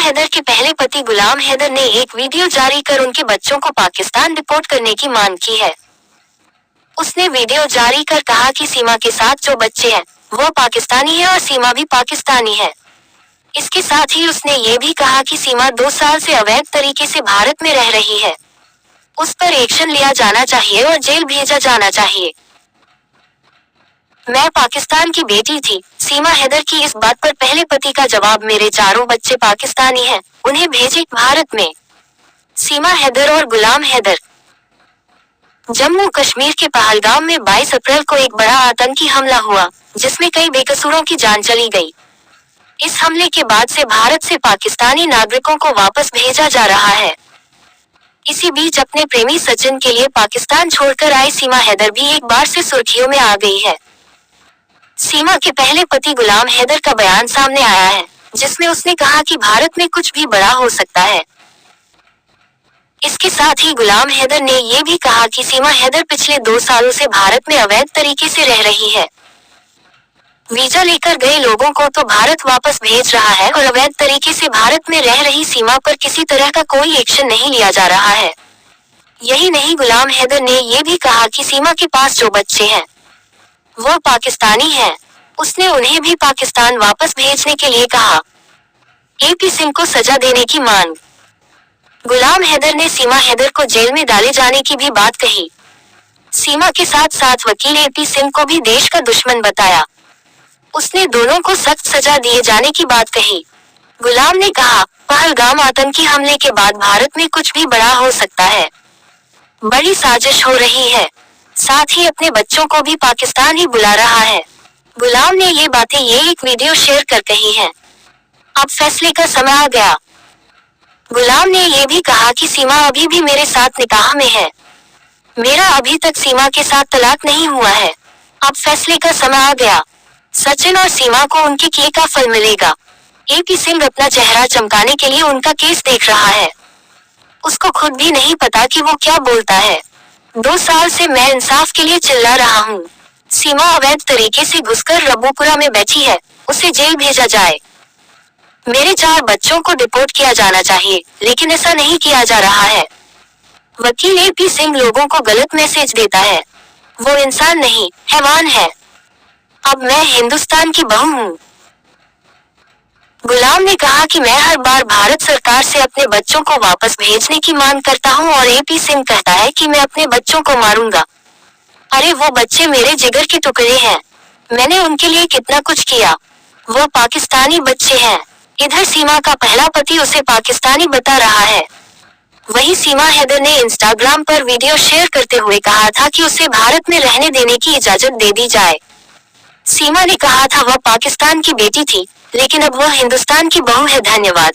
हैदर के पहले पति गुलाम हैदर ने एक वीडियो जारी कर उनके बच्चों को पाकिस्तान डिपोर्ट करने की मांग की है। उसने वीडियो जारी कर कहा कि सीमा के साथ जो बच्चे हैं वो पाकिस्तानी है और सीमा भी पाकिस्तानी है। इसके साथ ही उसने ये भी कहा कि सीमा 2 साल से अवैध तरीके से भारत में रह रही है, उस पर एक्शन लिया जाना चाहिए और जेल भेजा जाना चाहिए। मैं पाकिस्तान की बेटी थी। सीमा हैदर की इस बात पर पहले पति का जवाब, मेरे चारों बच्चे पाकिस्तानी हैं, उन्हें भेजें भारत में। सीमा हैदर और गुलाम हैदर। जम्मू कश्मीर के पहलगाम में 22 अप्रैल को एक बड़ा आतंकी हमला हुआ, जिसमें कई बेकसूरों की जान चली गई। इस हमले के बाद से भारत से पाकिस्तानी नागरिकों को वापस भेजा जा रहा है। इसी बीच अपने प्रेमी सचिन के लिए पाकिस्तान छोड़कर आई सीमा हैदर भी एक बार से सुर्खियों में आ गई है। सीमा के पहले पति गुलाम हैदर का बयान सामने आया है, जिसमें उसने कहा कि भारत में कुछ भी बड़ा हो सकता है। इसके साथ ही गुलाम हैदर ने ये भी कहा कि सीमा हैदर पिछले 2 सालों से भारत में अवैध तरीके से रह रही है। वीजा लेकर गए लोगों को तो भारत वापस भेज रहा है और अवैध तरीके से भारत में रह रही सीमा पर किसी तरह का कोई एक्शन नहीं लिया जा रहा है। यही नहीं, गुलाम हैदर ने ये भी कहा कि सीमा के पास जो बच्चे हैं वो पाकिस्तानी हैं। उसने उन्हें भी पाकिस्तान वापस भेजने के लिए कहा। एपी सिंह को सजा देने की मांग। गुलाम हैदर ने सीमा हैदर को जेल में डाले जाने की भी बात कही। सीमा के साथ साथ वकील एपी सिंह को भी देश का दुश्मन बताया। उसने दोनों को सख्त सजा दिए जाने की बात कही। गुलाम ने कहा, पहलगाम आतंकी हमले के बाद भारत में कुछ भी बड़ा हो सकता है। बड़ी साजिश हो रही है। साथ ही अपने बच्चों को भी पाकिस्तान ही बुला रहा है। गुलाम ने ये बातें एक वीडियो शेयर कर कही हैं। अब फैसले का समय आ गया। गुलाम ने ये भी कहा कि सीमा अभी भी मेरे साथ निकाह में है। मेरा अभी तक सीमा के साथ तलाक नहीं हुआ है। अब फैसले का समय आ गया। सचिन और सीमा को उनके किए का फल मिलेगा। एपी सिंह अपना चेहरा चमकाने के लिए उनका केस देख रहा है। उसको खुद भी नहीं पता कि वो क्या बोलता है। 2 साल से मैं इंसाफ के लिए चिल्ला रहा हूँ। सीमा अवैध तरीके से घुसकर रब्बूपुरा में बैठी है, उसे जेल भेजा जाए। मेरे 4 बच्चों को डिपोर्ट किया जाना चाहिए, लेकिन ऐसा नहीं किया जा रहा है। वकील एपी सिंह लोगों को गलत मैसेज देता है। वो इंसान नहीं, हैवान है। अब मैं हिंदुस्तान की बहू हूँ। गुलाम ने कहा कि मैं हर बार भारत सरकार से अपने बच्चों को वापस भेजने की मांग करता हूँ और एपी सिंह कहता है कि मैं अपने बच्चों को मारूंगा। अरे वो बच्चे मेरे जिगर के टुकड़े हैं। मैंने उनके लिए कितना कुछ किया। वो पाकिस्तानी बच्चे हैं। इधर सीमा का पहला पति उसे पाकिस्तानी बता रहा है। वहीं सीमा हैदर ने इंस्टाग्राम पर वीडियो शेयर करते हुए कहा था कि उसे भारत में रहने देने की इजाजत दे दी जाए। सीमा ने कहा था वह पाकिस्तान की बेटी थी, लेकिन अब वह हिंदुस्तान की बहू है। धन्यवाद।